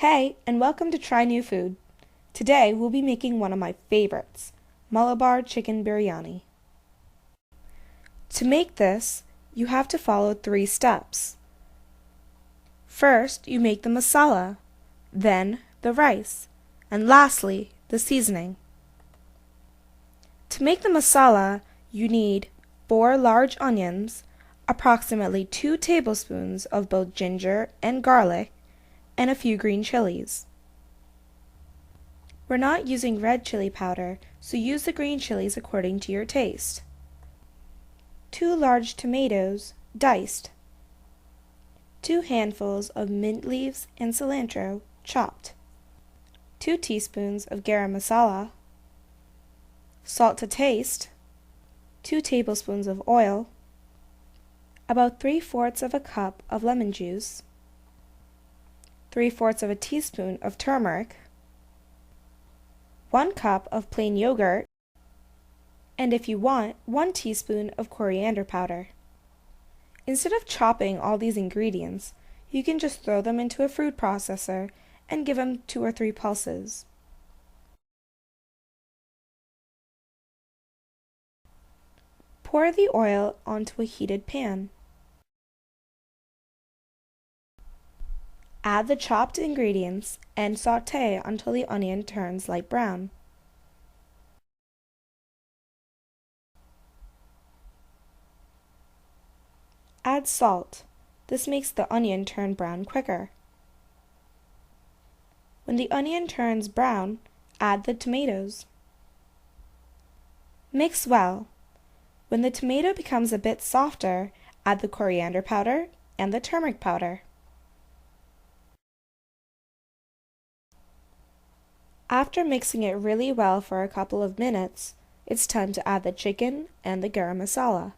Hey, and welcome to Try New Food. Today we'll be making one of my favorites, Malabar chicken biryani. To make this, you have to follow 3 steps. First, you make the masala, then the rice, and lastly, the seasoning. To make the masala, you need 4 large onions, approximately 2 tablespoons of both ginger and garlic, and a few green chilies. We're not using red chili powder, so use the green chilies according to your taste. 2 large tomatoes, diced. 2 handfuls of mint leaves and cilantro, chopped. 2 teaspoons of garam masala. Salt to taste. 2 tablespoons of oil. About 3/4 of a cup of lemon juice. 3/4 of a teaspoon of turmeric, 1 cup of plain yogurt, and if you want, 1 teaspoon of coriander powder. Instead of chopping all these ingredients, you can just throw them into a food processor and give them 2 or 3 pulses. Pour the oil onto a heated pan. Add the chopped ingredients and sauté until the onion turns light brown. Add salt. This makes the onion turn brown quicker. When the onion turns brown, add the tomatoes. Mix well. When the tomato becomes a bit softer, add the coriander powder and the turmeric powder. After mixing it really well for a couple of minutes, it's time to add the chicken and the garam masala.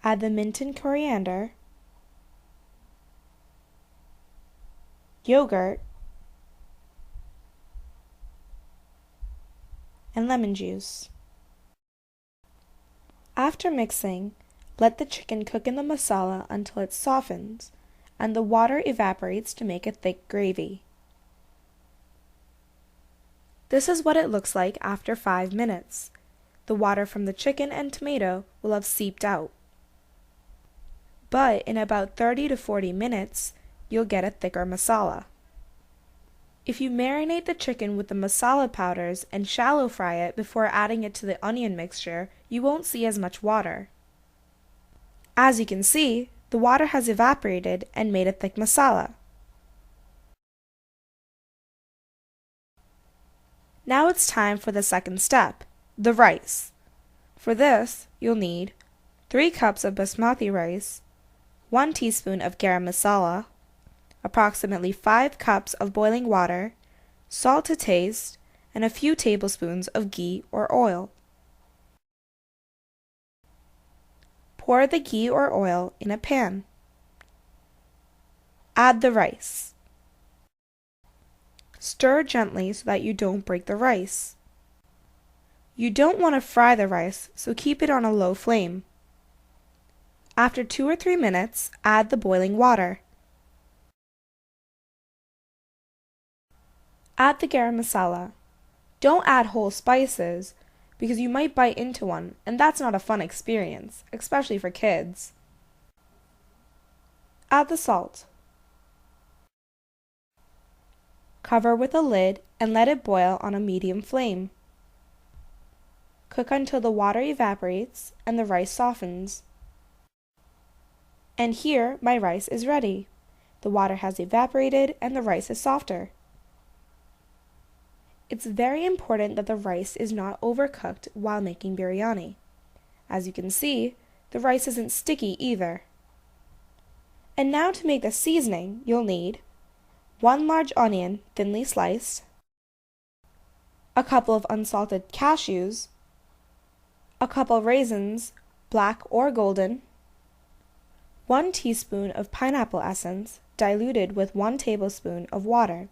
Add the mint and coriander, yogurt, and lemon juice. After mixing, let the chicken cook in the masala until it softens and the water evaporates to make a thick gravy. This is what it looks like after 5 minutes. The water from the chicken and tomato will have seeped out. But in about 30 to 40 minutes, you'll get a thicker masala. If you marinate the chicken with the masala powders and shallow fry it before adding it to the onion mixture, you won't see as much water. As you can see, the water has evaporated and made a thick masala. Now it's time for the second step, the rice. For this, you'll need 3 cups of basmati rice, 1 teaspoon of garam masala, approximately 5 cups of boiling water, salt to taste, and a few tablespoons of ghee or oil. Pour the ghee or oil in a pan. Add the rice. Stir gently so that you don't break the rice. You don't want to fry the rice, so keep it on a low flame. After 2 or 3 minutes, add the boiling water. Add the garam masala. Don't add whole spices, because you might bite into one, and that's not a fun experience, especially for kids. Add the salt. Cover with a lid and let it boil on a medium flame. Cook until the water evaporates and the rice softens. And here my rice is ready. The water has evaporated and the rice is softer. It's very important that the rice is not overcooked while making biryani. As you can see, the rice isn't sticky either. And now to make the seasoning, you'll need 1 large onion thinly sliced, a couple of unsalted cashews, a couple raisins, black or golden, 1 teaspoon of pineapple essence diluted with 1 tablespoon of water,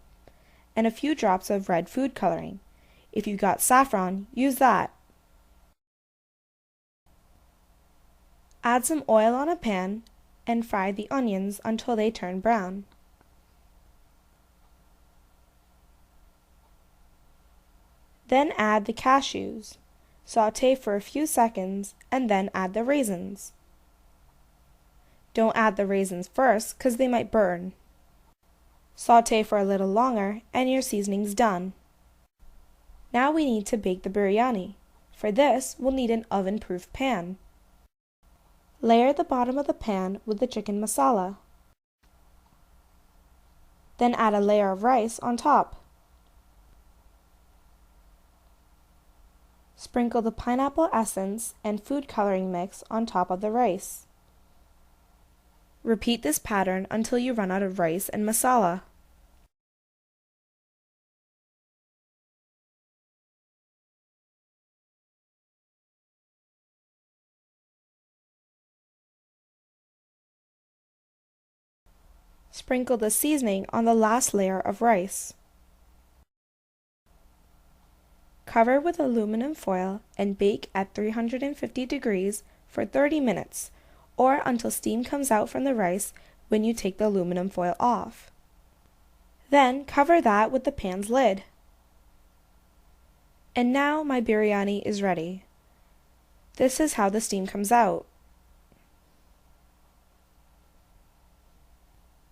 and a few drops of red food coloring. If you got saffron, use that. Add some oil on a pan and fry the onions until they turn brown. Then add the cashews. Sauté for a few seconds and then add the raisins. Don't add the raisins first because they might burn. Sauté for a little longer and your seasoning's done. Now we need to bake the biryani. For this, we'll need an oven-proof pan. Layer the bottom of the pan with the chicken masala. Then add a layer of rice on top. Sprinkle the pineapple essence and food coloring mix on top of the rice. Repeat this pattern until you run out of rice and masala. Sprinkle the seasoning on the last layer of rice. Cover with aluminum foil and bake at 350 degrees for 30 minutes, or until steam comes out from the rice when you take the aluminum foil off. Then cover that with the pan's lid. And now my biryani is ready. This is how the steam comes out.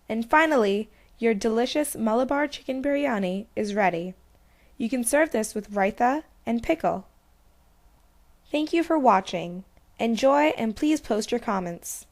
And finally, your delicious Malabar chicken biryani is ready. You can serve this with raita and pickle. Thank you for watching. Enjoy and please post your comments.